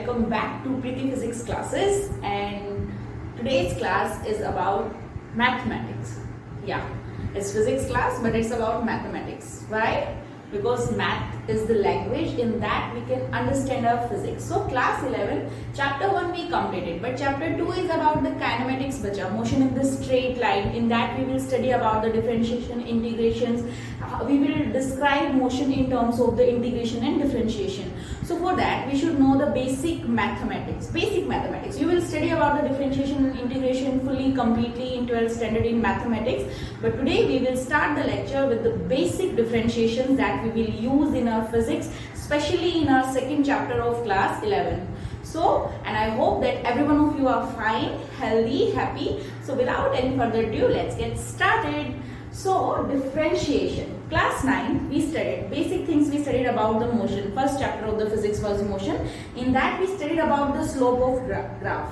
welcome back to Pretty Physics classes, and today's class is about mathematics. Yeah, it's physics class but it's about mathematics. Why? Because math is the language in that we can understand our physics. So class 11, chapter 1 we completed, but chapter 2 is about the kinematics bacha, motion in the straight line. In that we will study about the differentiation, integrations. We will describe motion in terms of the integration and differentiation. So for that we should know the basic mathematics. You will study about the differentiation and integration fully, completely in 12th standard in mathematics. But today we will start the lecture with the basic differentiations that we will use in our physics, especially in our second chapter of class 11. So, and I hope that every one of you are fine, healthy, happy. So without any further ado, let's get started. So, differentiation. Class 9, we studied basic things. We studied about the motion. First chapter of the physics was motion. In that we studied about the slope of graph.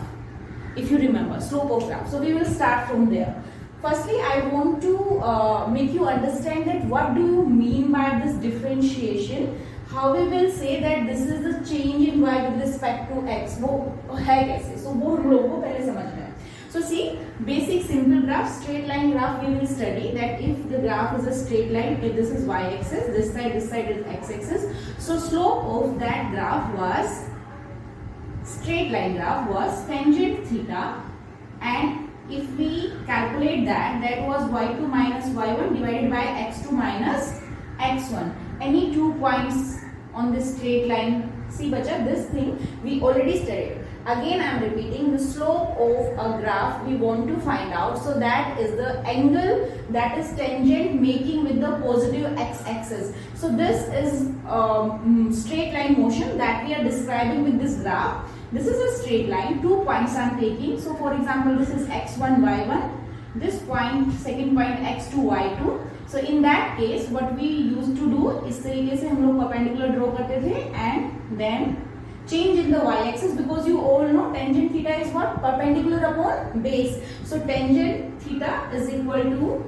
If you remember, slope of graph. So we will start from there. Firstly, I want to make you understand that what do you mean by this differentiation. How we will say that this is the change in y with respect to x. वो है कैसे? So वो हम लोगों को पहले समझना है. So see, basic simple graph, straight line graph we will study that if the graph is a straight line, if this is y-axis, this side is x-axis. So slope of that graph was, straight line graph was tangent theta, and if we calculate that, that was y2 minus y1 divided by x2 minus x1. Any 2 points on this straight line. See bacha, this thing we already studied. Again I am repeating, the slope of a graph we want to find out. So that is the angle that is tangent making with the positive x-axis. So this is straight line motion that we are describing with this graph. This is a straight line, 2 points I am taking. So for example, this is x1, y1. This point, second point x2, y2. So in that case, what we used to do, इस तरीके से हम लोग perpendicular draw करते थे and then change in the y-axis, because you all know tangent theta is what? Perpendicular upon base. So tangent theta is equal to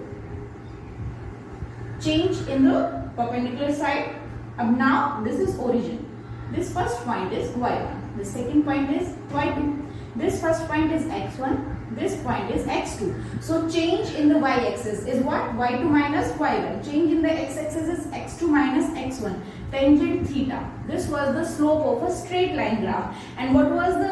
change in the perpendicular side. Now this is origin. This first point is y1. The second point is y2. This first point is x1. This point is x2. So change in the y-axis is what? y2 minus y1. Change in the x-axis is x2 minus x1. Tangent theta. This was the slope of a straight line graph. And what was the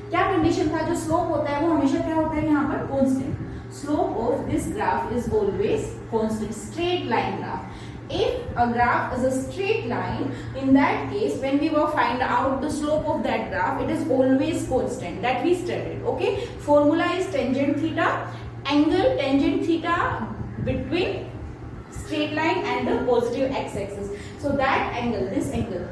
क्या condition था? जो slope होता है वो हमेशा क्या होता है यहाँ पर? Constant. Slope of this graph is always constant. Straight line graph. If a graph is a straight line, in that case when we will find out the slope of that graph, it is always constant. That we studied. Okay, formula is tangent theta, angle tangent theta between straight line and the positive x-axis. So that angle, this theta,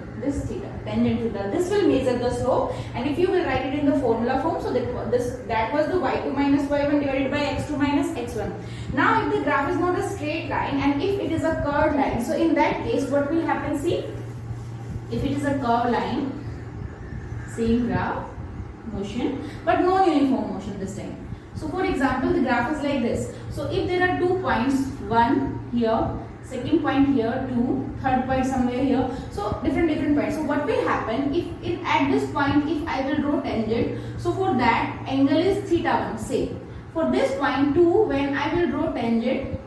tangent theta, this will measure the slope. And if you will write it in the formula form, so that was the y2 minus y1 divided by x2 minus x1. Now if the graph is not a straight line and if it is a curved line, so in that case what will happen? See, if it is a curved line, same graph, motion, but non-uniform motion this time. So for example, the graph is like this. So if there are 2 points, one here, second point here, 2, third point somewhere here, so different points. So what will happen if at this point if I will draw tangent, so for that angle is theta 1, say. For this point 2, when I will draw tangent,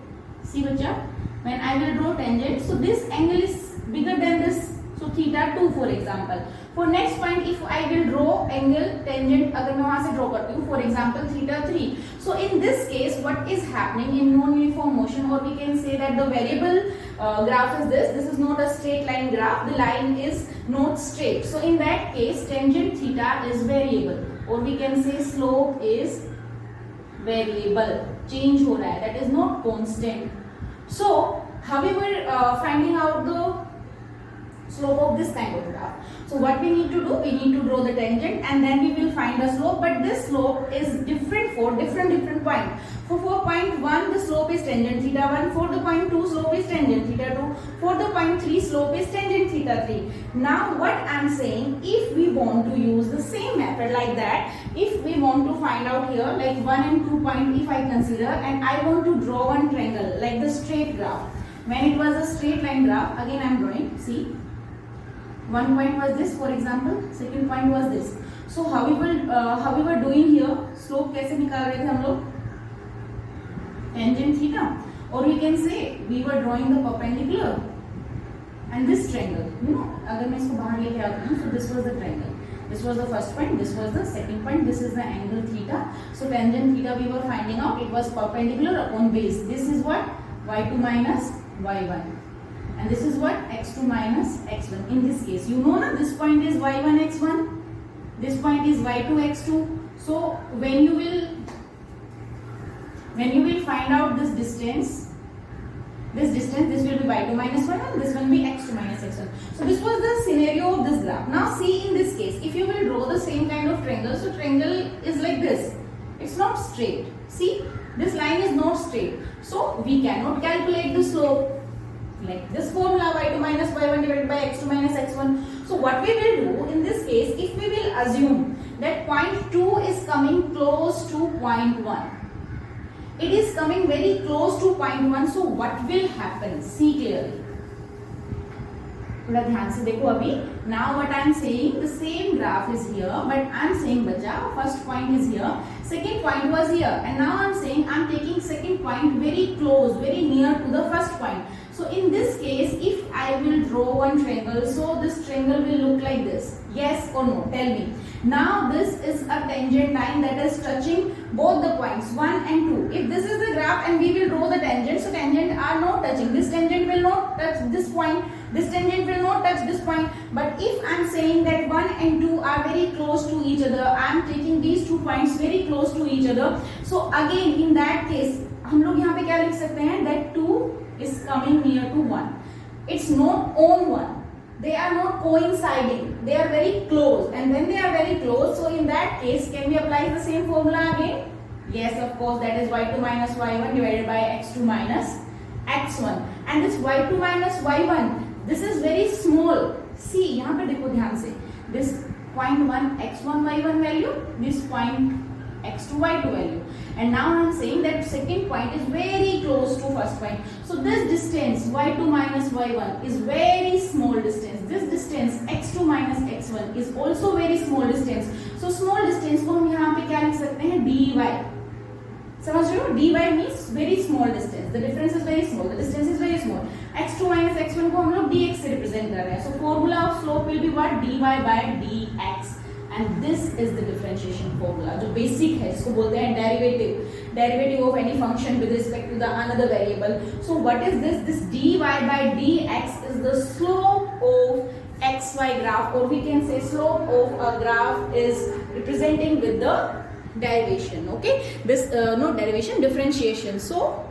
see bacha, when I will draw tangent, so this angle is bigger than this, so theta 2 for example. For next point, if I will draw angle tangent, अगर मैं वहाँ से draw करती हूँ, for example theta 3. So in this case, what is happening in non-uniform motion, or we can say that the variable graph is this. This is not a straight line graph. The line is not straight. So in that case, tangent theta is variable, or we can say slope is variable. Change हो रहा है. That is not constant. So how we were finding out the slope of this kind of graph. So what we need to do, we need to draw the tangent and then we will find the slope, but this slope is different for different point. For point 1 the slope is tangent theta 1, for the point 2 slope is tangent theta 2, for the point 3 slope is tangent theta 3. Now what I am saying, if we want to use the same method like that, if we want to find out here like 1 and 2 point if I consider, and I want to draw one triangle like the straight graph. When it was a straight line graph, again I am drawing, see. one point was this, for example, second point was this. So how we were doing here, slope कैसे निकाल रहे थे हम लोग, tangent theta, or we can say we were drawing the perpendicular and this triangle, you know, अगर मैं इसको बाहर लेके आती हूँ, so this was the triangle, this was the first point, this was the second point, this is the angle theta. So tangent theta we were finding out, it was perpendicular upon base. This is what, y2 minus y1, and this is what, x2 minus x1. In this case, you know na, this point is y1 x1, this point is y2 x2. So when you will find out this distance, this will be y2 minus y1, this will be x2 minus x1. So this was the scenario of this graph. Now see, in this case, if you will draw the same kind of triangle, so triangle is like this, it's not straight. See, this line is not straight, so we cannot calculate the slope like this formula, y2 minus y1 divided by x2 minus x1. So what we will do in this case, if we will assume that point 2 is coming close to point 1, it is coming very close to point 1, so what will happen? See clearly, थोड़ा ध्यान से देखो अभी. Now what I am saying, the same graph is here, but I am saying बच्चा, first point is here, second point was here, and now I am saying I am taking second point very close, very near to the first point. So in this case, if I will draw one triangle, so this triangle will look like this. Yes or no? Tell me. Now this is a tangent line that is touching both the points 1 and 2. If this is the graph and we will draw the tangent, so tangent are not touching. This tangent will not touch this point. This tangent will not touch this point. But if I am saying that 1 and 2 are very close to each other, I am taking these 2 points very close to each other. So again, in that case, हम लोग यहाँ पे क्या लिख सकते हैं? That 2 is coming near to 1. It's not on 1. They are not coinciding. They are very close. And when they are very close, so in that case, can we apply the same formula again? Yes, of course. That is y2 minus y1 divided by x2 minus x1. And this y2 minus y1, this is very small. See, यहाँ पे देखो ध्यान से. This point 1 x1 y1 value, this point x2 y2 value. And now I am saying that second point is very close to first point. So this distance y2 minus y1 is very small distance. This distance x2 minus x1 is also very small distance. So small distance को हम यहाँ पे क्या लिख सकते हैं? dy. समझ रहे हो? dy means very small distance. The difference is very small. The distance is very small. x2 minus x1 को हम लोग dx से represent कर रहे हैं. So formula of slope will be what? dy by dx. And this is the differentiation formula, जो basic है, जिसको बोलते हैं derivative of any function with respect to the another variable. So what is this? This dy by dx is the slope of xy graph, or we can say slope of a graph is representing with the derivation. Okay, this not derivation, differentiation. So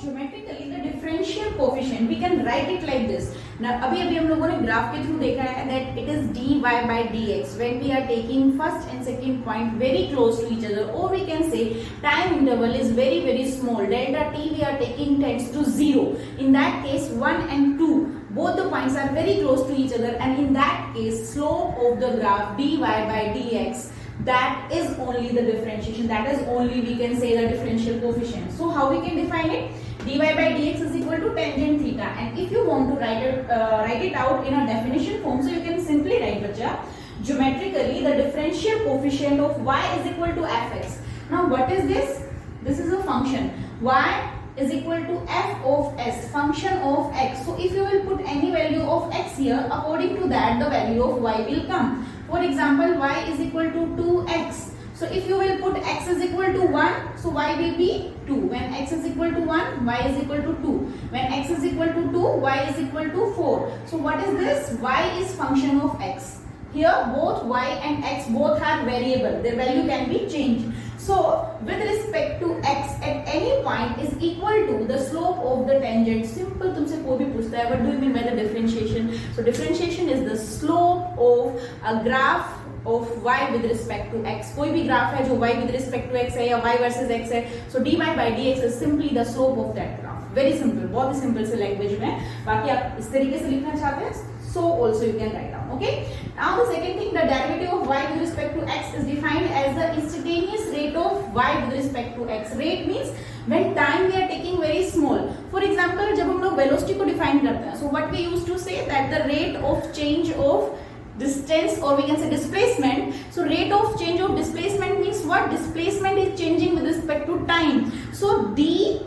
geometrically the differential coefficient we can write it like this. Now अभी हम लोगों ने graph के through देखा है that it is dy by dx when we are taking first and second point very close to each other, or we can say time interval is very small. Delta t we are taking tends to 0. In that case 1 and 2 both the points are very close to each other, and in that case slope of the graph dy by dx, that is only the differentiation, that is only we can say the differential coefficient. So how we can define it? dy by dx is equal to tangent theta, and if you want to write it out in a definition form, so you can simply write bacha, geometrically the differential coefficient of y is equal to fx. Now what is this? This is a function. Y is equal to f of s, function of x. So if you will put any value of x here, according to that the value of y will come. For example, y is equal to 2x. So if you will put x is equal to 1, so y will be 2. When x is equal to 1, y is equal to 2. When x is equal to 2, y is equal to 4. So what is this? Y is function of x. Here both y and x both are variable. Their value can be changed. So with respect to x at any point is equal to the slope of the tangent. Simple, तुमसे कोई भी पूछता है, what do you mean by the differentiation? So differentiation is the slope of a graph of y with respect to x. कोई भी graph है जो y with respect to x है या y versus x है, so dy by dx is simply the slope of that graph. Very simple, बहुत ही simple से language में. बाकी आप इस तरीके से लिखना चाहते हैं, so also you can write down. Okay. Now the second thing, the derivative of y with respect to x is defined as the instantaneous rate of y with respect to x. Rate means when time we are taking very small. For example, जब हम लोग velocity को define करते हैं, so what what we used to say, that the rate of change of distance, or we can say displacement. So rate of change of displacement means what? Displacement is changing with respect to time. So ds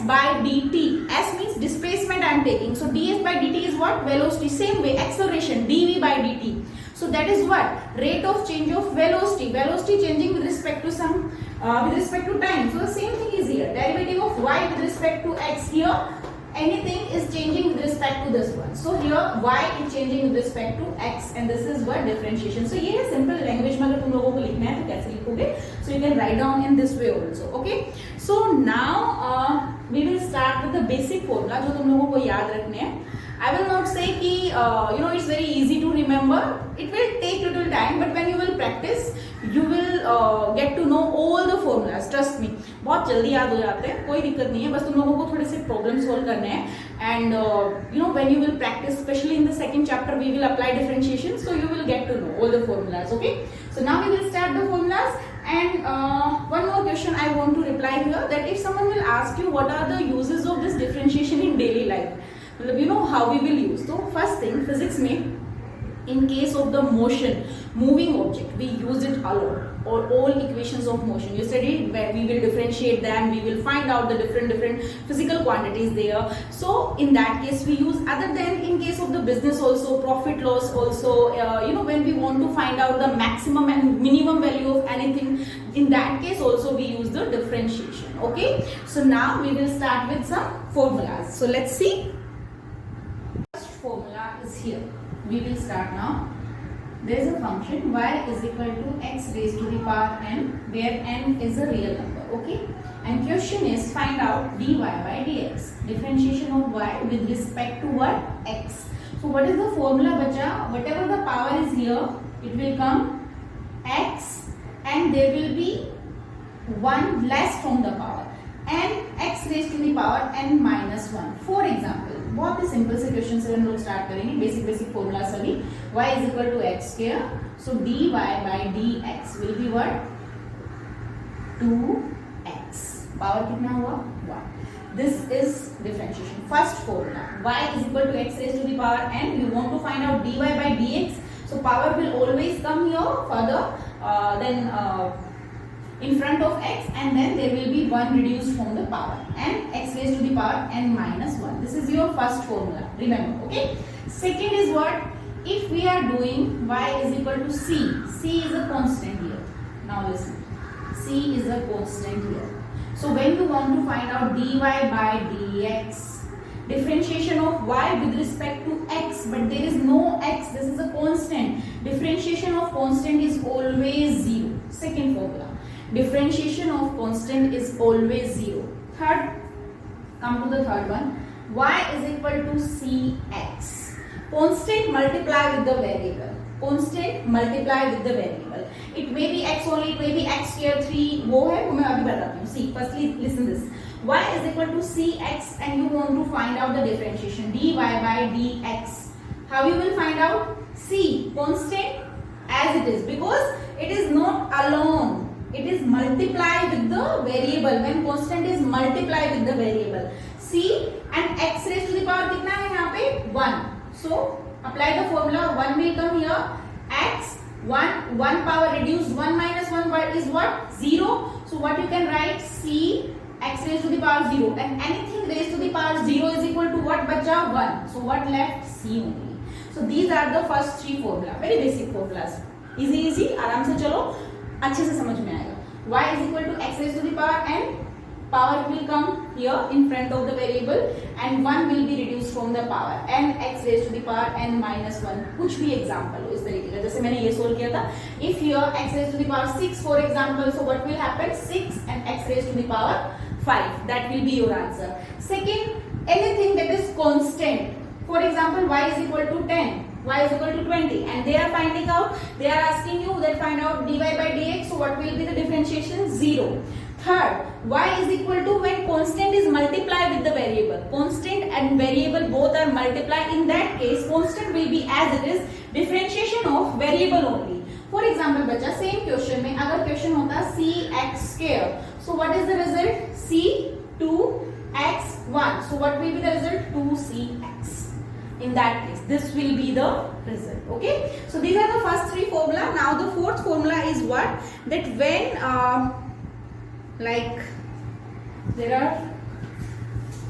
by dt, s means displacement I am taking, so ds by dt is what? Velocity. Same way acceleration, dv by dt. So that is what? Rate of change of velocity. Velocity changing with respect to some with respect to time. So the same thing is here. Derivative of y with respect to x. Here anything is changing with respect to this one. So here y is changing with respect to x, and this is what differentiation. So ये है simple language में अगर तुम लोगों को लिखना है तो कैसे लिखोगे? So you can write down in this way also. Okay. So now we will start with the basic formula जो तुम लोगों को याद रखने हैं. I will not say कि it's very easy to remember. It will take little time, but when you will practice, you will get to know all the formulas. Trust me, बहुत जल्दी याद हो जाते हैं, कोई दिक्कत नहीं है. बस तुम लोगों को थोड़े से problem solve करने हैं. And when you will practice, especially in the second chapter, we will apply differentiation, so you will get to know all the formulas. Okay. So now we will start the formulas. And one more question I want to reply here, that if someone will ask you what are the uses of this differentiation in daily life, you know how we will use. So first thing, physics में in case of the motion, moving object, we use it a lot. Or all equations of motion, you studied where we will differentiate them, we will find out the different physical quantities there. So in that case we use, other than in case of the business also, profit loss also, when we want to find out the maximum and minimum value of anything, in that case also we use the differentiation. Okay, so now we will start with some formulas. So let's see. First formula is here. We will start now. There is a function y is equal to x raised to the power n, where n is a real number. Okay, and question is find out dy by dx, differentiation of y with respect to what? X. So what is the formula bacha? Whatever the power is here, it will come x, and there will be 1 less from the power, and x raised to the power n minus 1. For example, बहुत ही simple से question से हम लोग start करेंगे. Basic formula सभी. y is equal to x square, so dy by dx will be what? 2x. Power कितना हुआ? 1. This is differentiation. First formula, y is equal to x raised to the power n. You want to find out dy by dx, so power will always come here further, then in front of x, and then there will be 1 reduced from the power, and x raised to the power n minus 1. This is your first formula, remember. Okay. Second is what? If we are doing y is equal to c, c is a constant here. Now listen, c is a constant here. So when you want to find out dy by dx, differentiation of y with respect to x, but there is no x, this is a constant. Differentiation of constant is always 0. Second formula, differentiation of constant is always 0. Third, come to the third one. Y is equal to cx. Constant multiply with the variable. Constant multiply with the variable. It may be x only, it may be x square 3. वो है वो मैं अभी बताती हूँ. See, firstly listen this. Y is equal to cx, and you want to find out the differentiation dy by dx. How you will find out? C, constant as it is, because it is not alone. It is multiply with the variable. When constant is multiply with the variable. C, and x raised to the power कितना है यहाँ पे? 1. So apply the formula. 1 will come here. X 1 power reduced 1 minus 1 is what? 0. So what you can write? C x raised to the power 0, and anything raised to the power 0 is equal to what bacha? 1. So what left? C only. So these are the first 3 formula. Very basic formulas. Easy. आराम से चलो, अच्छे से समझ में आएगा. Y is equal to x raised to the power n. Power will come here in front of the variable, and 1 will be reduced from the power, and x raised to the power n minus 1. कुछ भी example हो इस तरीके का, जैसे मैंने ये solve किया था. If here x raised to the power 6 for example, so what will happen? 6 and x raised to the power 5. That will be your answer. Second, anything that is constant. For example, y is equal to 10. Y is equal to 20, and they are finding out, they are asking you that find out dy by dx. So what will be the differentiation? 0. Third, y is equal to, when constant is multiplied with the variable, constant and variable both are multiplied. In that case, constant will be as it is, differentiation of variable only. For example, बच्चा same question में अगर question होता c x square, so what is the result? c 2 x 1. So what will be the result? 2 c x. In that case, this will be the result. Okay, so these are the first three formula. Now the fourth formula is what? That when like there are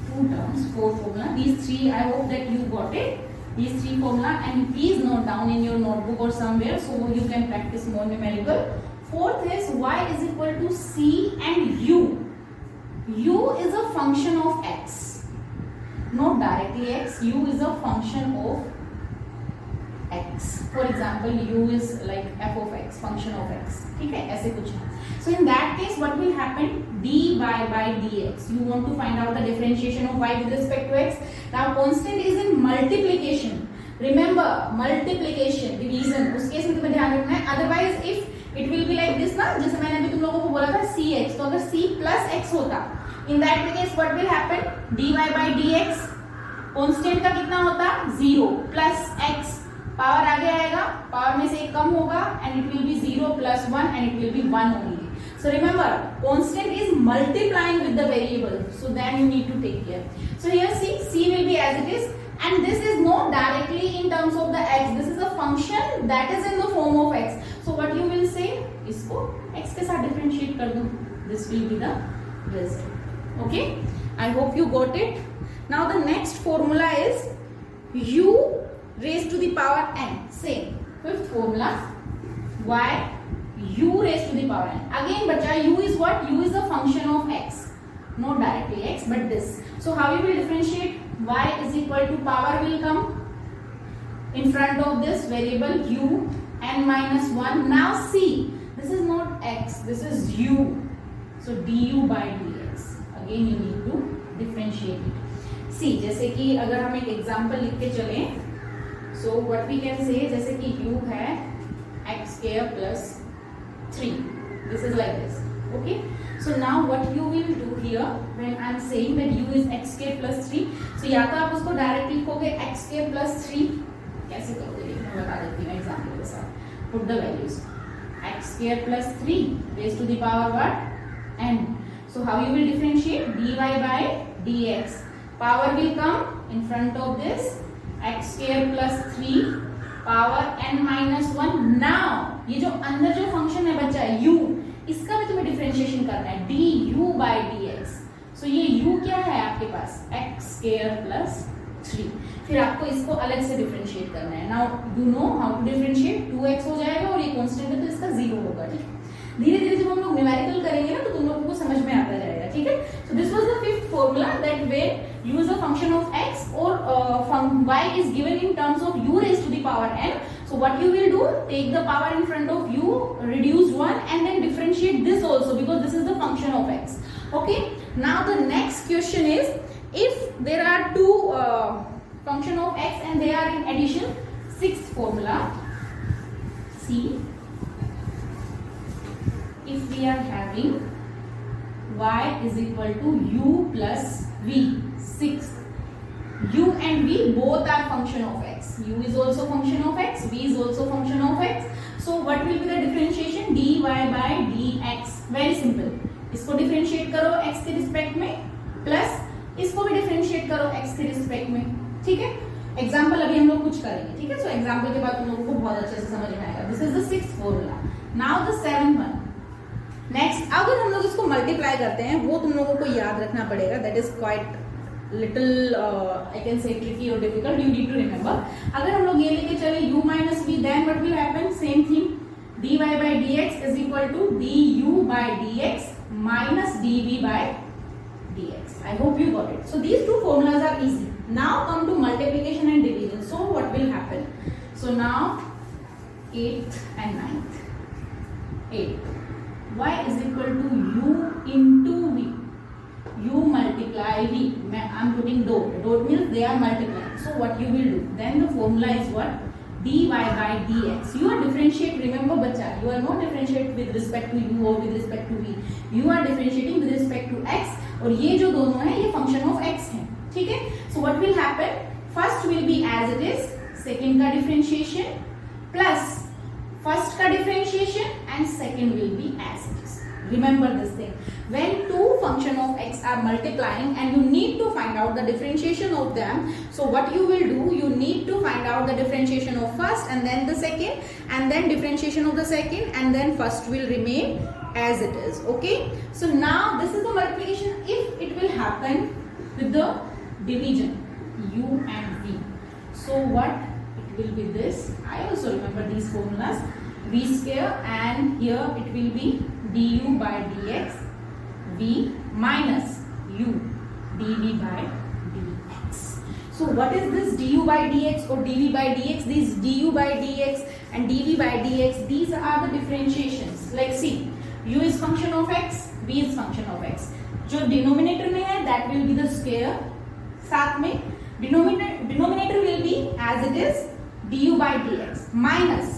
two terms, four formula. These three, I hope that you got it. These three formula, and please note down in your notebook or somewhere so you can practice more numerical. Fourth is y is equal to c and u. U is a function of x. Not directly x, u is a function of x. For example, u is like f of x, function of x. ठीक है, ऐसे कुछ है. So in that case, what will happen? dy by dx. You want to find out the differentiation of y with respect to x. Now constant is in multiplication. Remember, multiplication, division. उस case में तुम्हें ध्यान रखना है. Otherwise, if it will be like this ना, जैसे मैंने अभी तुम लोगों को बोला था cx, तो अगर c plus x होता, in that case what will happen? dy by dx constant का कितना होता? 0 प्लस x, पावर आगे आएगा, पावर में से एक कम होगा, and it will be 0 plus 1 and it will be 1 only. So remember, constant is multiplying with the variable, so then you need to take care. So here see, c will be as it is, and this is not directly in terms of the x, this is a function that is in the form of x. So what you will say, इसको x के साथ differentiate कर दो, this will be the result. Okay, I hope you got it. Now the next formula is u raised to the power n. Same. Fifth formula, y u raised to the power n. Again बच्चा, u is what? U is a function of x, not directly x, but this. So how you will differentiate? Y is equal to power will come in front of this variable u, n minus 1. Now see, this is not x, this is u. So du by dx. Again you need to differentiate it. See, जैसे कि अगर हम एक example लिख के चले, so what we can say, जैसे कि u है x square plus 3. This is like this. Okay. So now what you will do here when I am saying that u is x square plus 3. So या तो आप उसको direct लिखोगे x square plus 3. कैसे करोगे? मैं बता देती हूँ एग्जाम्पल के साथ. Put the values. X square plus 3 raised to the power what? N. So how you will differentiate? Dy by dx. Power will come in front of this x square plus 3 power n minus 1. Now ये जो अंदर जो function है बच्चा u, इसका भी तुम्हें differentiation करना है, du by dx. So ये u क्या है आपके पास? x square plus 3. फिर आपको इसको अलग से डिफरेंशिएट करना है. Now you know how to differentiate. 2x हो जाएगा और ये कांस्टेंट है तो इसका 0 होगा. ठीक है, धीरे धीरे जब हम लोग न्यूमेरिकल करेंगे ना तो तुम लोगों को समझ में आता जाएगा. ठीक है, so this was the fifth formula, that when u is a function of x or y is given in terms of u raised to the power n. So what you will do, take the power in front of u, reduce 1 and then differentiate this also, because this is the function of x. Okay, now the next question is, if there are two function of x and they are in addition, sixth formula, see, if we are having y is equal to u plus v, sixth, u and v both are function of x. U is also function of x, v is also function of x. So what will be the differentiation? dy by dx. Very simple. इसको differentiate करो x के respect में, plus इसको भी differentiate करो x के respect में. ठीक है, एग्जाम्पल अभी हम लोग कुछ करेंगे. ठीक है, सो एग्जाम्पल के बाद तुम लोगों को बहुत अच्छे से समझ में आएगा. This is the sixth formula. Now the seventh one. Next, अगर हम लोग इसको मल्टीप्लाई करते हैं, वो तुम लोगों को याद रखना पड़ेगा. That is quite little I can say tricky और difficult. You need to remember. अगर हम लोग ये लेके चले u minus v, then what will happen? Same thing. dy by dx is equal to du by dx minus dv by dx. I hope you got it. So these two formulas are easy. Now come to multiplication and division. So what will happen? So now 8th and 9th. 8. y is equal to u into v. u multiply v. I am putting dot. Dot means they are multiplying. So what you will do? Then the formula is what? dy by dx. You are differentiate. Remember बच्चा, you are not differentiate with respect to u or with respect to v. You are differentiating with respect to x. और ये जो दोनों है ये function of x है. ठीक है? So what will happen? First will be as it is. Second का differentiation plus first का differentiation and second will be as it is. Remember this thing. When two function of x are multiplying and you need to find out the differentiation of them. So what you will do, you need to find out the differentiation of first and then the second, and then differentiation of the second, and then first will remain as it is. Okay, so now this is the multiplication if it will happen with the division u and v. So what it will be this, I also remember these formulas, v square, and here it will be du by dx, v minus u dv by dx. So what is this du by dx or dv by dx? These du by dx and dv by dx, these are the differentiations. Like see, u is function of x, v is function of x. जो denominator में है that will be the square, साथ में denominator will be as it is du by dx minus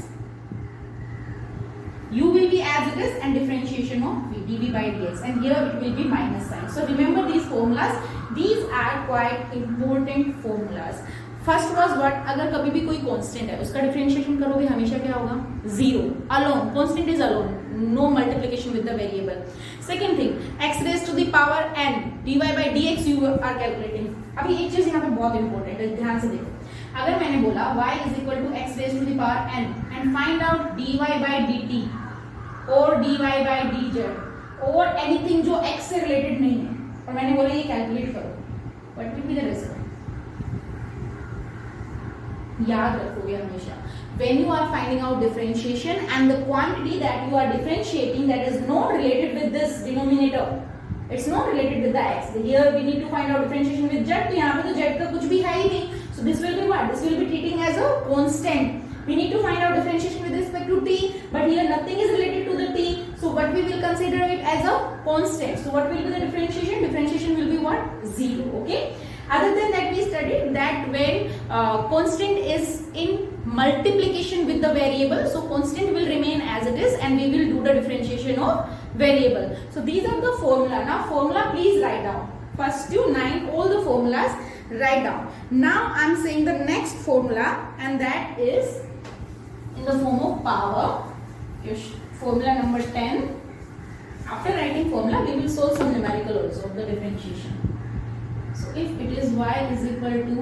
u will be as it is and differentiation of v dv by dx, and here it will be minus sign. So remember these formulas, these are quite important formulas. First was what, अगर कभी भी कोई constant है उसका differentiation करोगे हमेशा क्या होगा, zero alone, constant is alone, no multiplication with the variable. Second thing, x raise to the power n dy by dx you are calculating. अभी एक चीज यहाँ पे बहुत इंपॉर्टेंट है, ध्यान से देखो. अगर मैंने बोला y is equal to x raise to the power n and find out dy by dt और dy by dz और एनीथिंग जो x से रिलेटेड नहीं है, और मैंने बोला ये कैलकुलेट करो, what will be the result? याद रखोगे हमेशा, when you are finding out differentiation and the quantity that you are differentiating that is not related with this denominator, it's not related with the x. Here we need to find out differentiation with z, तो यहाँ पे तो z का कुछ भी है ही नहीं, so this will be what? This will be treating as a constant. We need to find out differentiation with respect to t, but here nothing is related to the t, so what we will consider it as a constant. So what will be the differentiation? Differentiation will be what? Zero. Okay. Other than that, we studied that when constant is in multiplication with the variable, so constant will remain as it is and we will do the differentiation of variable. So these are the formula. Now formula please write down. First to 9 all the formulas write down. Now I am saying the next formula, and that is in the form of power. Formula number 10. After writing formula, we will solve some numerical also of the differentiation. So if it is y is equal to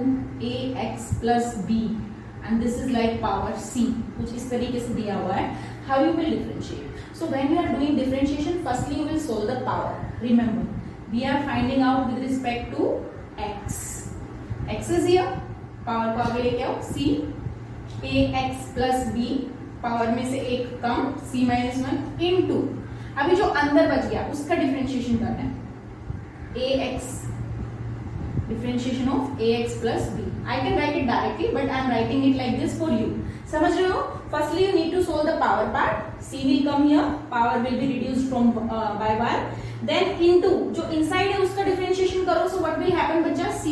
ax plus b and this is like power c, कुछ इस तरीके से दिया हुआ है, how you will differentiate? So when you are doing differentiation, firstly you will solve the power. Remember, we are finding out with respect to x. X is here, power को आगे लेके आओ, c ax plus b, power में से एक कम c minus 1 into, अभी जो अंदर बच गया उसका डिफरेंशिएशन करना है, ax differentiation of ax plus b. I can write it directly, but I am writing it like this for you. समझ रहे हो? Firstly, you need to solve the power part. C will come here. Power will be reduced from by 1. Then into जो inside है उसका differentiation करो. So what will happen बच्चा? C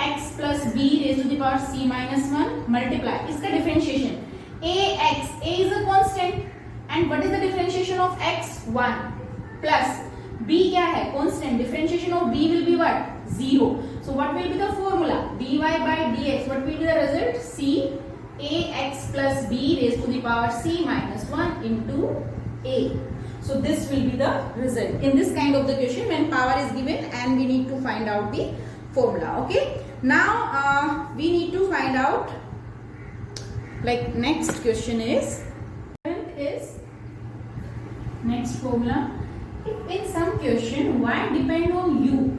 ax plus b raised to the power c minus 1 multiply. इसका differentiation. ax, a is a constant, and what is the differentiation of x? 1 plus b क्या है? Constant. Differentiation of b will be what? 0. So what will be the formula? dy by dx. What will be the result? C ax plus b raised to the power c minus 1 into a. So this will be the result in this kind of the question when power is given and we need to find out the formula. Okay. Now we need to find out, like next question is next formula. If in some question y depend on u,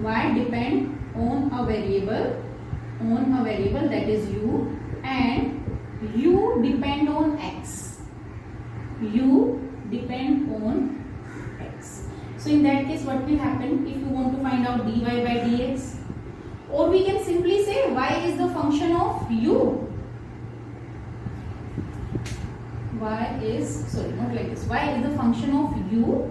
y depend on a variable that is u, and u depend on x, so in that case what will happen if you want to find out dy by dx? Or we can simply say y is the function of u, y is the function of u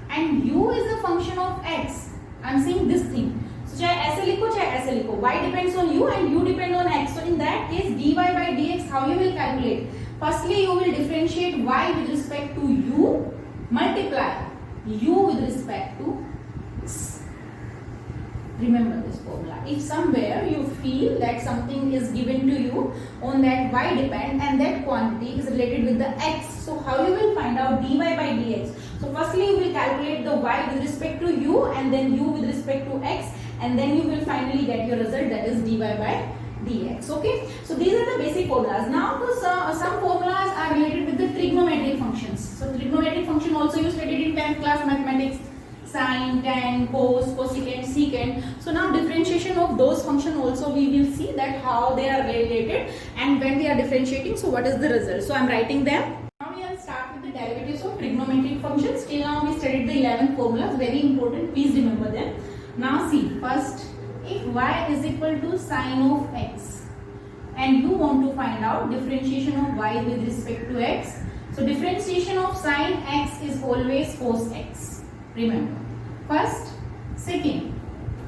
and u is the function of x. I am saying this thing. So चाहे ऐसे लिखो चाहे ऐसे लिखो, y depends on u and u depend on x. So in that case dy by dx, how you will calculate? Firstly you will differentiate y with respect to u, multiply u with respect to x. Remember this formula. If somewhere you feel that something is given to you on that y depend and that quantity is related with the x, so how you will find out dy by dx? So firstly you will calculate the y with respect to u and then u with respect to x, and then you will finally get your result, that is dy by dx. Okay, so these are the basic formulas. Now some formulas are related with the trigonometric functions. So trigonometric function also you studied in 10th class mathematics, sine, tan, cos, cosecant, secant. So now differentiation of those functions also we will see that how they are related and when we are differentiating, so what is the result. So I am writing them. Now we will start with the derivatives of trigonometric functions. Till now we studied the 11 formulas, very important, please remember them. Now see, first, if y is equal to sine of x and you want to find out differentiation of y with respect to x, so differentiation of sine x is always cos x, remember. First, second,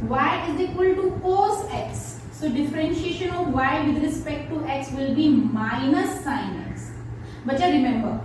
y is equal to cos x, so differentiation of y with respect to x will be minus sine x. Bacha remember,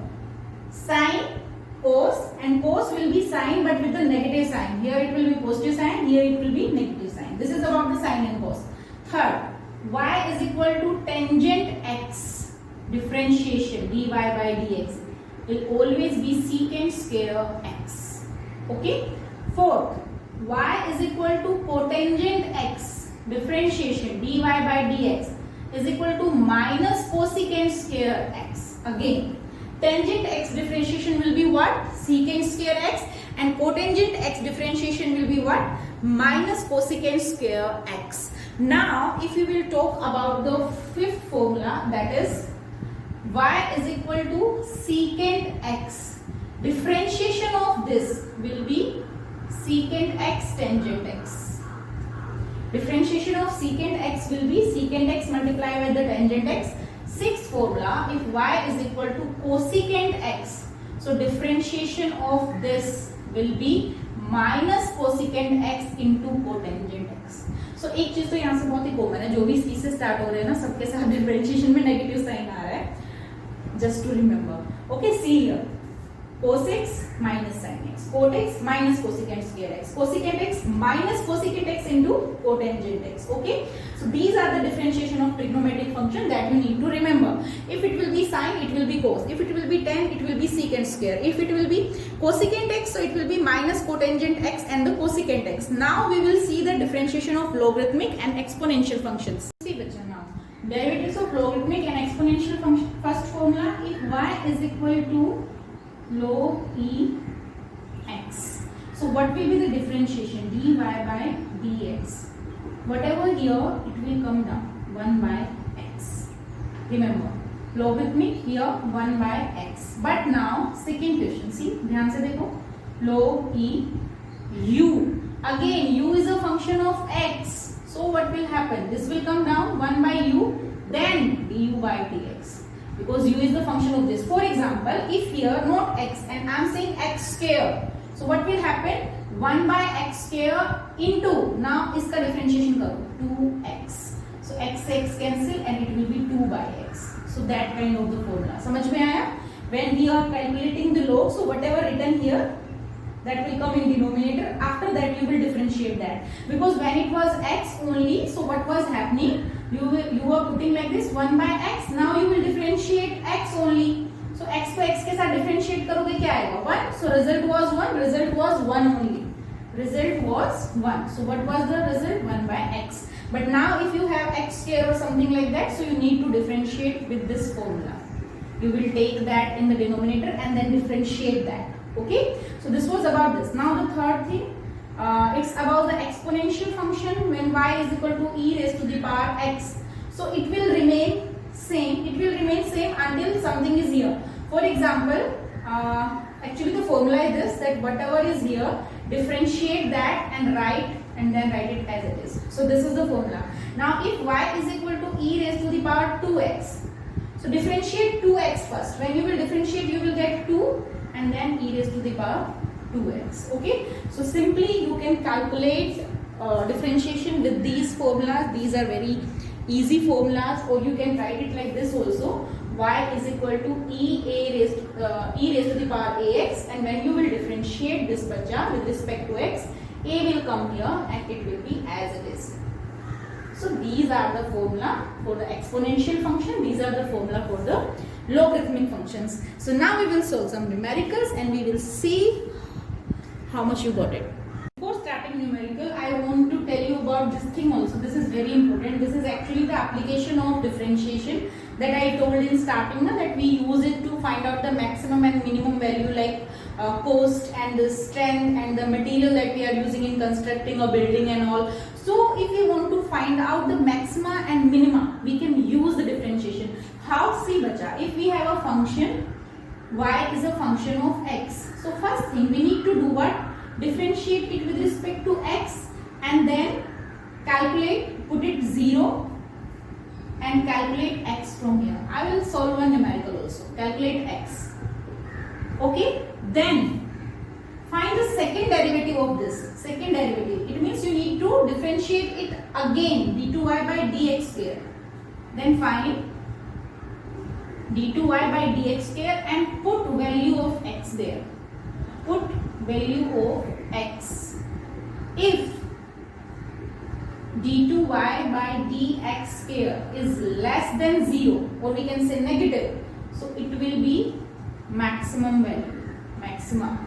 sine, cos, and cos will be sine but with the negative sign. Here it will be positive sign, here it will be negative sign. This is about the sine and cos. Third, y is equal to tangent x, differentiation dy by dx will always be secant square x. Okay. Fourth, y is equal to cotangent x, differentiation dy by dx is equal to minus cosecant square x. Again, tangent x differentiation will be what? Secant square x, and cotangent x differentiation will be what? Minus cosecant square x. Now if you will talk about the fifth formula, that is y is equal to secant x, differentiation of this will be secant x tangent x. Differentiation of secant x will be secant x multiplied by the tangent x. Sixth formula, if y is equal to cosecant x, so differentiation of this will be minus cosecant x into cotangent x. So एक चीज तो यहाँ से बहुत ही common है, जो भी सी से स्टार्ट हो रहे हैं ना सबके साथ डिफरेंशिएशन में नेगेटिव साइन आ रहा है, just to remember. Okay, see here, cos x minus sin x, cot x minus cosecant square x, cosecant x minus cosecant x into cotangent x. Okay, so these are the differentiation of trigonometric function that you need to remember. If it will be sine, it will be cos. If it will be tan, it will be secant square. If it will be cosecant x, so it will be minus cotangent x and the cosecant x. Now we will see the differentiation of logarithmic and exponential functions. See bacha, now derivatives of logarithmic and exponential function. First formula, if y is equal to log e x, so what will be the differentiation? Dy by dx. Whatever here, it will come down 1 by x. Remember, logarithmic here 1 by x. But now second question, see, ध्यान से देखो, log e u. Again, u is a function of x. So what will happen? This will come down 1 by u, then du by dx. Because u is the function of this. For example, if here not x and I am saying x square, so what will happen? 1 by x square into, now इसका differentiation करो, 2x. So x से x cancel and it will be 2 by x. So that kind of the formula. समझ में आया? When we are calculating the log, so whatever written here, that will come in denominator. After that you will differentiate that. Because when it was x only, so what was happening? You were putting like this 1 by x. Now you will differentiate x only. So x को x के साथ differentiate करोगे क्या आएगा? 1. So result was 1. Result was 1 only. Result was 1. So what was the result? 1 by x. But now if you have x square or something like that, so you need to differentiate with this formula. You will take that in the denominator and then differentiate that. Okay. So this was about this. Now the third thing, it's about the exponential function when y is equal to e raised to the power x. So it will remain same. It will remain same until something is here. For example, actually the formula is this, that whatever is here, differentiate that and then write it as it is. So this is the formula. Now if y is equal to e raised to the power 2x, so differentiate 2x first. When you will differentiate, you will get 2 and then e raised to the power 2x. Okay, so simply you can calculate differentiation with these formulas. These are very easy formulas, or you can write it like this also. Y is equal to e raised to the power ax, and when you will differentiate this bacha with respect to x, a will come here and it will be as it is. So these are the formula for the exponential function. These are the formula for the logarithmic functions. So now we will solve some numericals and we will see how much you got it. Before starting numerical, I want to tell you about this thing also. This is very important. This is actually the application of differentiation that I told in starting, that we use it to find out the maximum and minimum value, like cost and the strength and the material that we are using in constructing a building and all. So if you want to find out the maxima and minima, we can use the differentiation. How? See bacha, if we have a function y is a function of x, so first thing we need to do what? Differentiate it with respect to x and then calculate, put it 0 and calculate x from here. I will solve one numerical also. Calculate x. Okay. Then find the second derivative of this. Second derivative. It means you need to differentiate it again. d2y by dx square. Then find d2y by dx square and put value of x there. Put value of x. If d2y by dx square is less than 0, or we can say negative, so it will be maximum value. Maxima,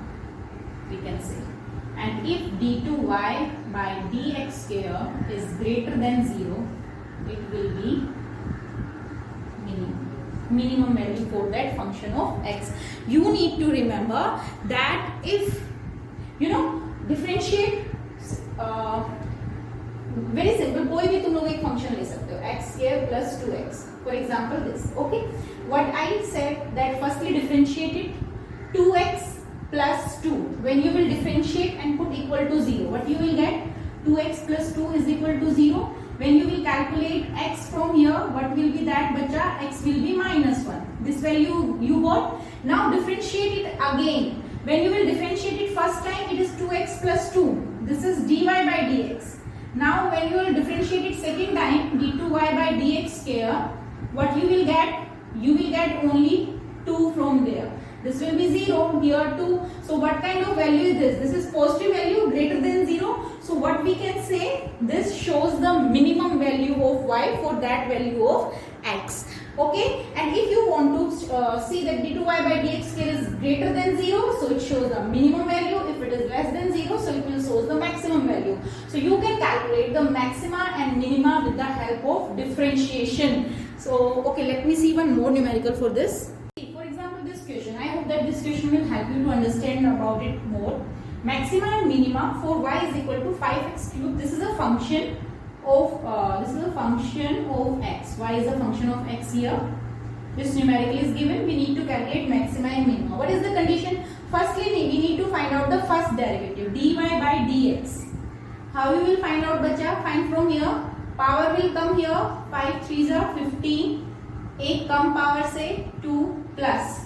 we can say. And if d2y by dx square is greater than 0, it will be minimum value for that function of x. You need to remember that if differentiate, very simple, कोई भी तुम लोग एक function ले सकते हो, x square plus 2x, for example this. Okay, what I said that firstly differentiate it 2x plus 2. When you will differentiate and put equal to 0, what you will get? 2x plus 2 is equal to 0. When you will calculate x from here, what will be that bacha? X will be minus 1. This value you got. Now differentiate it again. When you will differentiate it first time, it is 2x plus 2. This is dy by dx. Now when you will differentiate it second time, d2y by dx square, what you will get? You will get only 2 from there. This will be 0, here 2. So what kind of value is this? This is positive value greater than 0. So what we can say, this shows the minimum value of y for that value of x. Okay, and if you want to see that d2y by dx square is greater than 0, so it shows the minimum value. If it is less than 0, so it will show the maximum value. So you can calculate the maxima and minima with the help of differentiation. So okay, let me see one more numerical for this. For example, this question, I hope that this question will help you to understand about it more. Maxima and minima for y is equal to 5x cube. This is a function of x. Y is a function of x here. This numerical is given. We need to calculate maxima and minima. What is the condition? Firstly, we need to find out the first derivative, dy by dx. How you will find out, bacha? Find from here. Power will come here. 5 3s are 15. एक कम power से 2 plus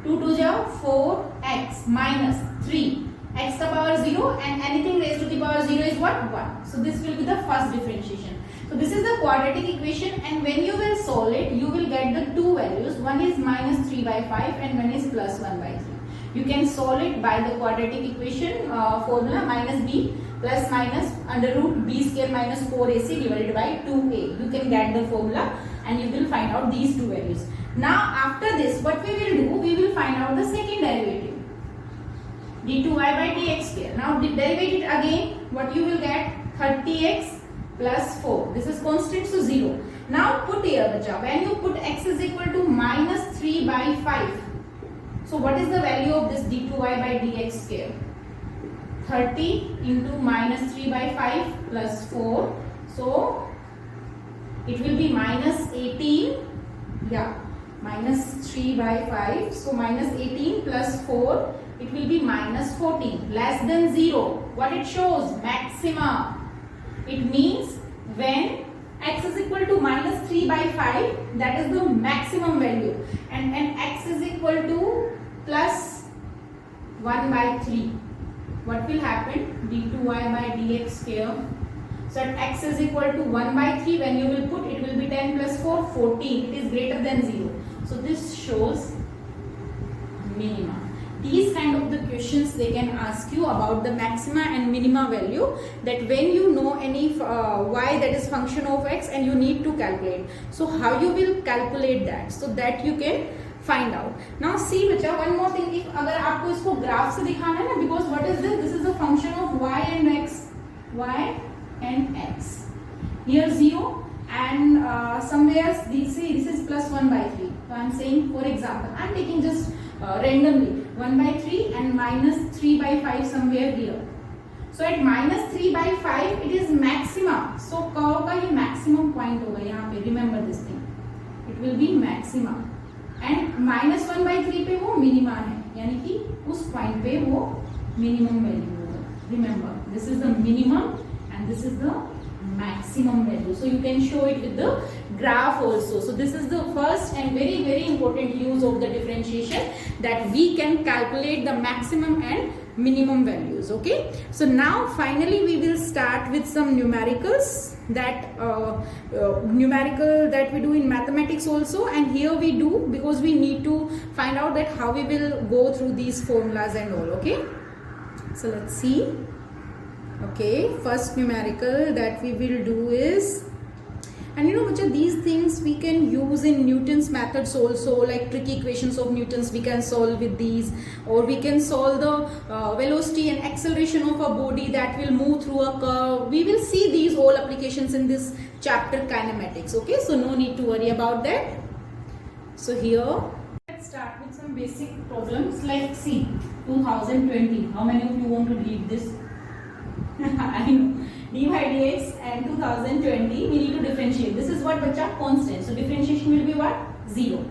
2 2 जा 4x minus 3, x का power 0 and anything raised to the power 0 is what? 1. So this will be the first differentiation. So this is the quadratic equation, and when you will solve it, you will get the two values. One is minus 3 by 5 and one is plus 1 by 3. You can solve it by the quadratic equation formula, minus b plus minus under root b square minus 4ac divided by 2a. You can get the formula and you will find out these two values. Now after this, what we will do, we will find out the second derivative, d2y by dx square. Now derivate it again. What you will get? 30x plus 4. This is constant, so 0. Now put here, bacha. When you put x is equal to minus 3 by 5. So what is the value of this d2y by dx square? 30 into minus 3 by 5 plus 4. So it will be minus 18. Yeah, minus 3 by 5. So minus 18 plus 4. It will be minus 14. Less than 0. What it shows? Maxima. It means when x is equal to minus 3 by 5, that is the maximum value. And x is equal to plus 1 by 3. What will happen? d2y by dx square. So at x is equal to 1 by 3, when you will put, it will be 10 plus 4, 14. It is greater than 0. So this shows minima. these kind of the questions they can ask you about the maxima and minima value, that when you know any y that is function of x and you need to calculate, so how you will calculate that, so that you can find out. Now see बच्चा, one more thing, if अगर आपको इसको graph से दिखाना है ना, because what is this is the function of y and x, here 0 and somewhere this is plus 1 by 3. So I am saying, for example, I am taking just randomly 1 by 3 and minus 3 by 5 somewhere here. So at minus 3 by 5 it is maxima. So curve का ये maximum point होगा यहाँ पे. Remember this thing. It will be maxima. And minus 1 by 3 पे वो minima है, यानी कि उस point पे वो minimum value होगा. Remember, this is the minimum and this is the maximum value. So you can show it with the graph also. So this is the first and very, very important use of the differentiation, that we can calculate the maximum and minimum values. Okay, so now finally we will start with some numericals, that numerical that we do in mathematics also, and here we do because we need to find out that how we will go through these formulas and all. Okay, so let's see. Okay, first numerical that we will do is, and you know Bacha, these things we can use in Newton's methods also, like tricky equations of Newton's we can solve with these, or we can solve the velocity and acceleration of a body that will move through a curve. We will see these all applications in this chapter kinematics. Okay, so no need to worry about that. So here let's start with some basic problems, like see 2020. How many of you want to read this? I know, dy dx and 2020 we need to differentiate. This is what बच्चा constant, so differentiation will be what? 0.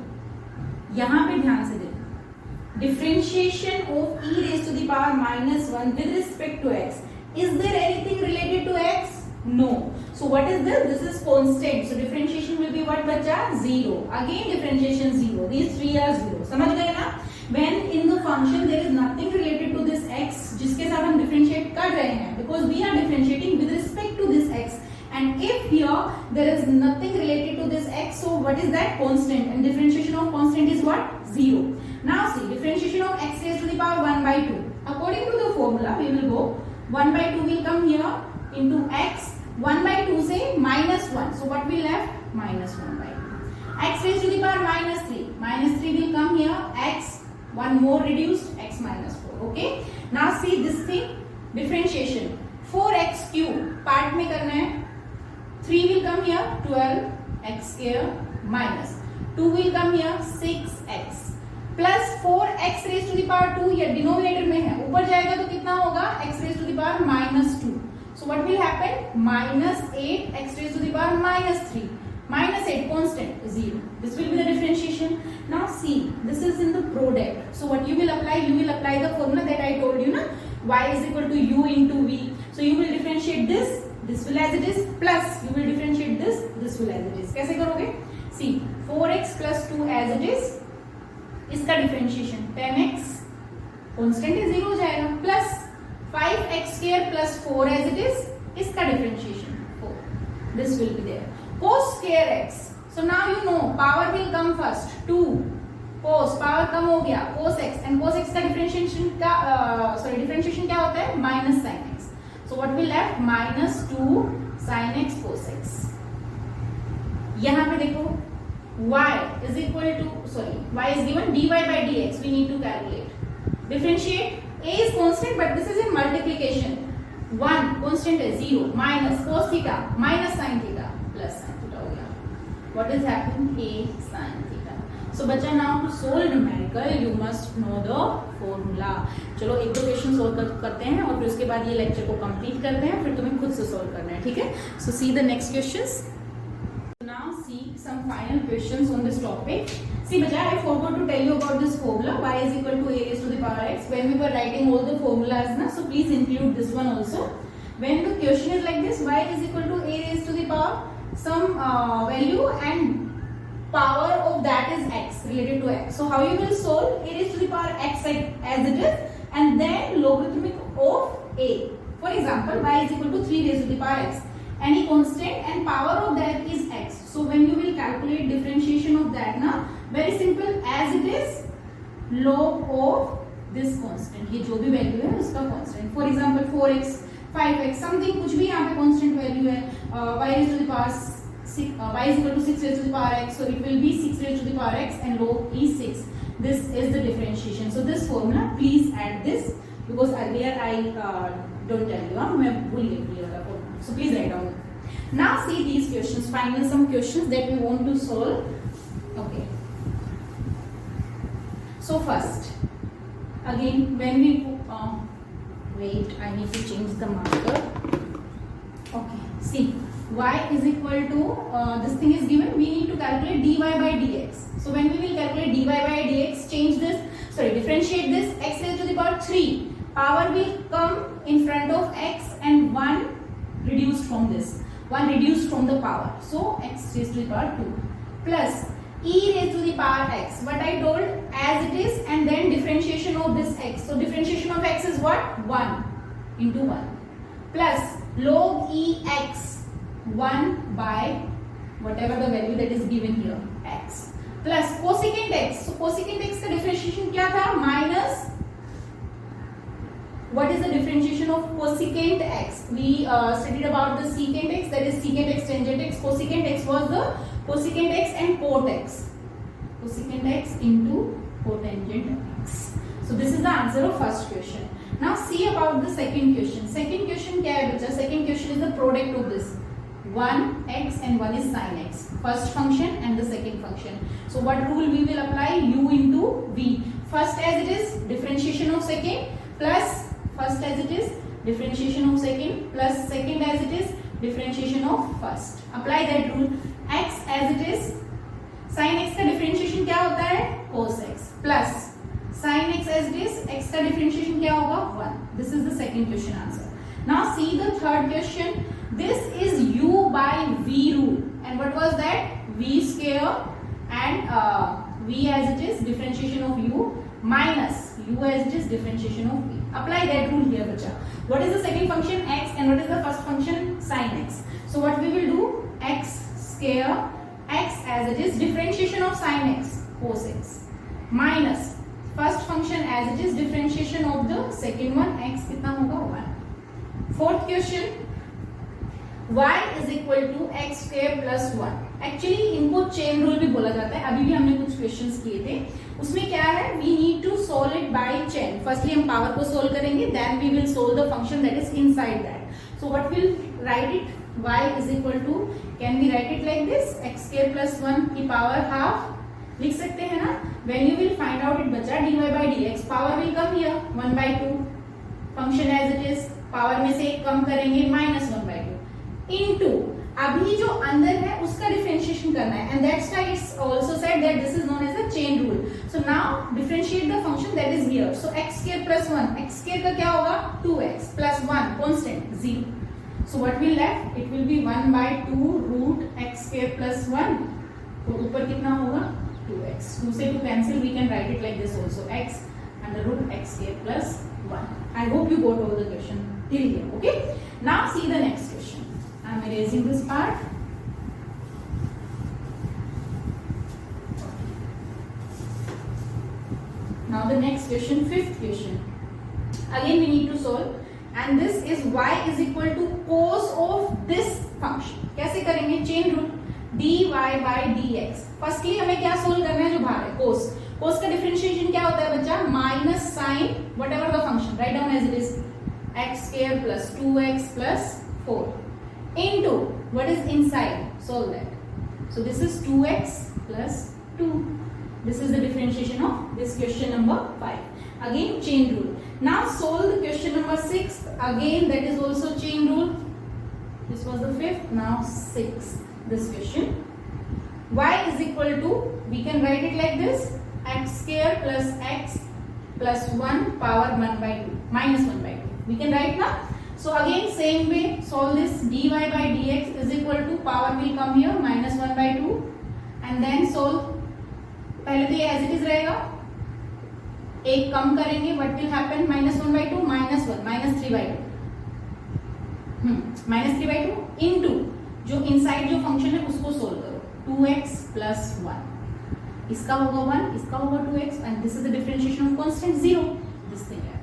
यहाँ पे ध्यान से देखो, differentiation of e raised to the power minus 1 with respect to x. Is there anything related to x? No. So what is this? This is constant. So differentiation will be what बच्चा? 0. Again differentiation 0. These three are 0. समझ गए ना? When in the function there is nothing related to this x जिसके साथ हम differentiate कर रहे हैं, because we are differentiating with respect to this x, and if here there is nothing related to this x, so what is that? Constant, and differentiation of constant is what? 0. Now see, differentiation of x raised to the power 1 by 2. According to the formula we will go 1 by 2 will come here into x, 1 by 2 say minus 1, so what we left? Minus 1 by 2. X raised to the power minus 3 will come here, x, one more reduced, x minus 4. Okay, now see this thing, differentiation 4x cube part में करना है, 3 will come here 12 x square minus 2 will come here 6x plus 4x raised to the power 2 ये denominator में है, ऊपर जाएगा तो कितना होगा? x raised to the power minus 2. So what will happen? Minus 8 x raised to the power minus 3. Minus 8 constant 0. This will be the differentiation. Now see, this is in the product. So what you will apply? You will apply the formula that I told you, na? Y is equal to u into v. So you will differentiate this. This will as it is, plus you will differentiate this. This will as it is. कैसे करोगे? See, 4x plus 2 as it is. इसका differentiation 10x constant है 0 हो जाएगा, plus 5x square plus 4 as it is. इसका differentiation 4. This will be there. Cos square x. So now you know power will come first. 2 cos power कम हो गया, cos x, and cos x का differentiation का differentiation क्या होता है? Minus sin x. So what we left? Minus 2 sin x cos x. यहाँ पे देखो y is equal to y is given dy by dx. We need to calculate. Differentiate. A is constant, but this is in multiplication. 1 constant है 0 minus cos theta minus sin theta plus sin theta हो गया. What is happening? A sin theta. So बच्चा, now to solve numerical you must know the formula. चलो एक दो question solve करते हैं और फिर उसके बाद ये लेक्चर को कंप्लीट करते हैं, फिर तुम्हें खुद से सोल्व करना है, ठीक है? So see the next questions. Now see some final questions on this topic. See बच्चा, I forgot to tell you about this formula y is equal to a raised to the power x when we were writing all the formulas na, so please include this one also. When the question is like this, y is equal to a raised to the power some value and power of that is x related to x. So how you will solve? A raised to the power x as it is and then logarithmic of a. For example, y is equal to 3 raised to the power x. Any constant and power of that is x. So when you will calculate differentiation of that, na, very simple, as it is log of this constant, ये जो भी value है उसका constant. For example 4x 5x something कुछ भी यहाँ पे constant value है. y is to the power 6, y is equal to 6 raised to the power x, so it will be 6 raised to the power x and log is 6. This is the differentiation. So this formula please add this because earlier I don't tell you. मैं भूल गई ये वाला formula. So please write down. Now see these questions. Finally some questions that we want to solve. Okay. So first, again when we wait, I need to change the marker. Okay, see, y is equal to this thing is given. We need to calculate dy by dx. So when we will calculate dy by dx, change this. Sorry, differentiate this. X raised to the power 3. Power will come in front of x and 1 reduced from this. 1 reduced from the power. So x raised to the power 2 plus e raised to the power x. What I told as it is, and then differentiation of this x. So differentiation of x is what? 1 into 1 plus log e x 1 by whatever the value that is given here x plus cosecant x. So cosecant x का differentiation क्या था? Minus. What is the differentiation of cosecant x? We studied about the secant x, that is secant x tangent x. Cosecant x was the cosecant x and cot x. Cosecant x into cotangent x. So this is the answer of first question. Now see about the second question. Second question क्या है बच्चा? Second question is the product of this. 1 x and 1 is sin x. First function and the second function. So what rule we will apply? U into v. First as it is differentiation of second plus first as it is differentiation of second plus second as it is differentiation of first. Apply that rule. X as it is sin x का differentiation क्या होता है? cos x plus sin x as it is x का differentiation क्या होगा? 1. This is the second question answer. Now see the third question. This is u by v rule, and what was that? V square and v as it is differentiation of u minus u as it is differentiation of v. Apply that rule here, bacha. What is the second function? X, and what is the first function? Sin x. So what we will do? X square x as it is differentiation of sin x cos x minus first function as it is differentiation of the second one x कितना होगा? 1. Fourth question, y is equal to x square plus 1. Actually इनको chain rule भी बोला जाता है. अभी भी हमने कुछ क्वेश्चंस किए थे. उसमें क्या है? We need to solve it by chain. Firstly हम पावर को सोल्व करेंगे, then we will solve the function that is inside that. So what will write it? y is equal to, can we write it like this? x square plus 1 की power half लिख सकते हैं ना. when you will find out it बचा dy by dx, power will come here 1 by 2. function as it is, power में से एक कम करेंगे minus 1 by 2 into अभी जो अंदर है उसका डिफरेंशिएशन करना है, and that's why it's also said that this is known as a chain rule. So now differentiate the function that is here. So x square plus 1, x square का क्या होगा? 2x plus 1 constant 0. So what will left? It will be 1 by 2 root x square plus 1. तो ऊपर कितना होगा? 2x. 2 से 2 cancel. We can write it like this also. X under root x square plus 1. I hope you got all the question till here. Okay. Now see the next question. I am erasing this part. Now the next question, fifth question. Again we need to solve. And this is y is equal to cos of this function. कैसे करेंगे? Chain rule. dy by dx. Firstly हमें क्या solve करना है? जो बाहर है cos. cos का डिफरेंशिएशन क्या होता है बच्चा? Minus sign whatever the function. Write down as it is x square plus 2x plus 4 into what is inside. Solve that. So this is 2x plus 2. This is the differentiation of this question number 5. Again chain rule. Now solve the question number 6. Again that is also chain rule. This was the 5th. Now 6th. This question. Y is equal to, we can write it like this, x square plus x plus 1 power 1 by 2 minus 1 by 2. We can write now. So again same way solve this. dy by dx is equal to, power will come here minus 1 by 2 and then solve. पहले तो ये as it is रहेगा, एक कम करेंगे, what will happen? minus 1 by 2 minus 1 minus 3 by 2 minus 3 by 2 into जो inside जो function है उसको सोल्व करो. 2x plus 1 इसका होगा 1, इसका होगा 2x and this is the differentiation of constant 0. this thing here.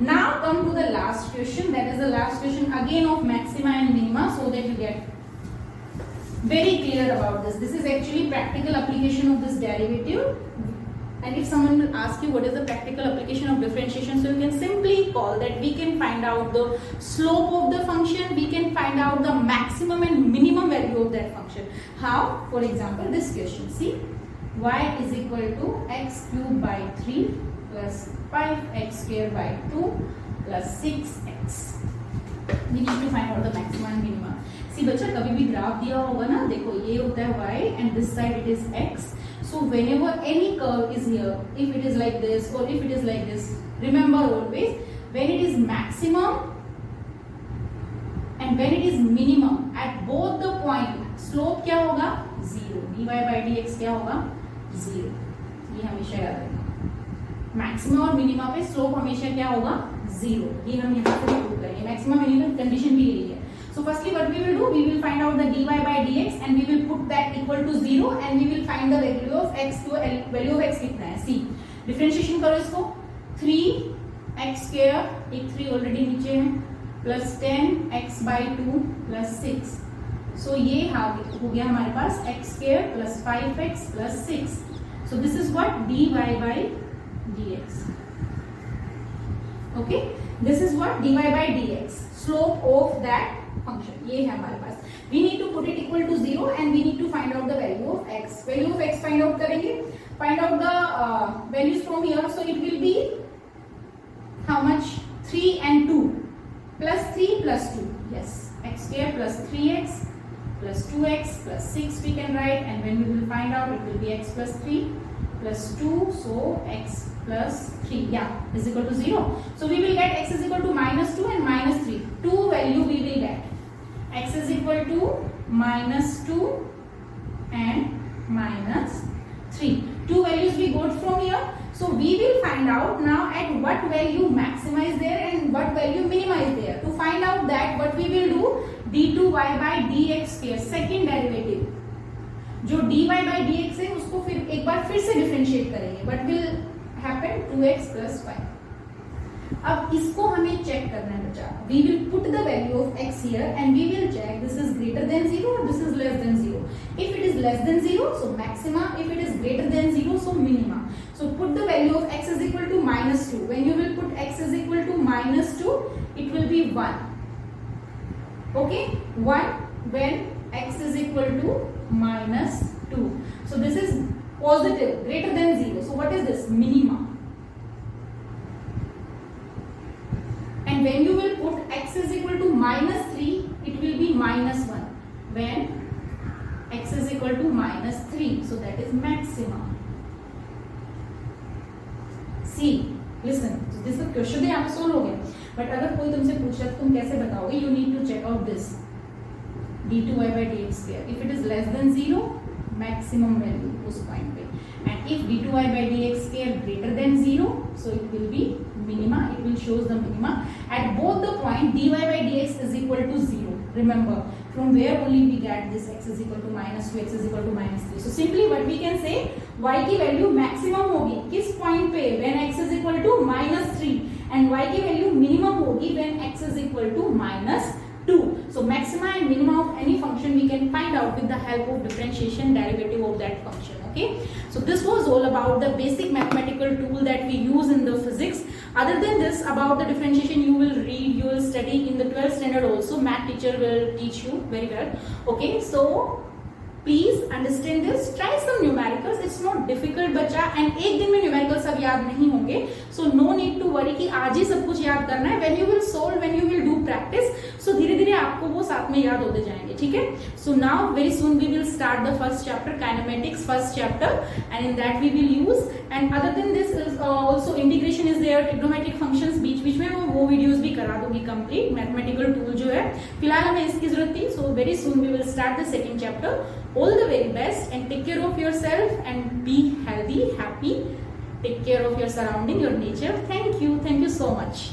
Now come to the last question, that is the last question again of maxima and minima, so that you get very clear about this. This is actually practical application of this derivative, and if someone will ask you what is the practical application of differentiation, so you can simply call that we can find out the slope of the function, we can find out the maximum and minimum value of that function. How? For example, this question, see, y is equal to x cube by 3 plus 5x square by 2 plus 6x. We need to find out the maximum and minimum. See बच्चा, कभी भी graph दिया होगा ना, देखो ये होता है y and this side it is x. So whenever any curve is here, if it is like this or if it is like this, remember always when it is maximum and when it is minimum at both the point, slope क्या होगा? 0. dy by dx क्या होगा? 0. ये हमेशा याद रखना. Maximum और minimum पे स्लोप हमेशा क्या होगा? 0. ये हम यहाँ से भी प्रूव करेंगे. मैक्सिमम मिनिमम कंडीशन भी यही है. So firstly what we will do, we will find out the dy by dx and we will put that equal to 0 and we will find the value of x. to value of x कितना है? See, differentiation करो इसको. 3x square, एक 3 already नीचे है, plus 10x by 2 plus 6. So ये हो गया हमारे पास x square plus 5x plus 6. So this is what dy by dx. Okay, this is what dy by dx, slope of that function. ये है हमारे पास. We need to put it equal to 0 and we need to find out the value of x. Value of x find out करेंगे. Find out the values from here. So it will be how much? 3 and 2 plus 3 plus 2. Yes, x square plus 3x plus 2x plus 6 we can write, and when we will find out it will be x plus 3 plus 2, so x plus 3, yeah, is equal to 0. So we will get x is equal to minus 2 and minus 3. 2 value we will get. X is equal to minus 2 and minus 3. 2 values we got from here. So we will find out now at what value maxima is there and what value minima is there. To find out that, what we will do, d2y by dx square, second derivative. जो dy by dx है उसको फिर एक बार फिर से differentiate करेंगे. What will happen? 2x plus 5. अब इसको हमें चेक करना है बच्चा. We will put the value of x here and we will check this is greater than 0 or this is less than 0. If it is less than 0, so maxima. If it is greater than 0, so minima. So put the value of x is equal to minus 2. When you will put x is equal to minus 2, it will be 1. Okay, 1 when x is equal to minus 2. So this is positive, greater than 0. So what is this? Minima. And when you will put x is equal to minus 3, it will be minus 1. When x is equal to minus 3, so that is maxima. See, listen. So this is question भी आप solve हो गए. But अगर कोई तुमसे पूछ रहा है तो तुम कैसे बताओगे? You need to check out this d2y by dx square. If it is less than 0, maximum value उस point पे. And if d2y by dx square greater than 0, so it will be minima. It will shows the minima at both the point dy by dx is equal to 0. Remember, from where only we get this x is equal to minus 2, x is equal to minus 3. So simply what we can say, y की value maximum होगी किस point पे? When x is equal to minus 3, and y की value minimum होगी when x is equal to minus 2. So maxima and minima of any function we can find out with the help of differentiation derivative of that function. Okay, so this was all about the basic mathematical tool that we use in the physics. Other than this, about the differentiation you will read, you will study in the 12th standard also. Math teacher will teach you very well. Okay, so please understand this. Try some numericals. It's not difficult बच्चा, and एक दिन में numericals सब याद नहीं होंगे. So no need to worry कि आज ही सब कुछ याद करना है. When you will solve, when you will do practice, so धीरे धीरे आपको वो साथ में याद होते जाएंगे. ठीक है? So now very soon we will start the first chapter, kinematics first chapter, and in that we will use. And other than this is also integration is there, trigonometric functions बीच बीच में वो videos भी करा दूंगी complete. Mathematical tool जो है फिलहाल हमें इसकी जरूरत थी. So very soon we will start the second chapter. All the very best and take care of yourself and be healthy, happy. Take care of your surrounding, your nature. Thank you so much.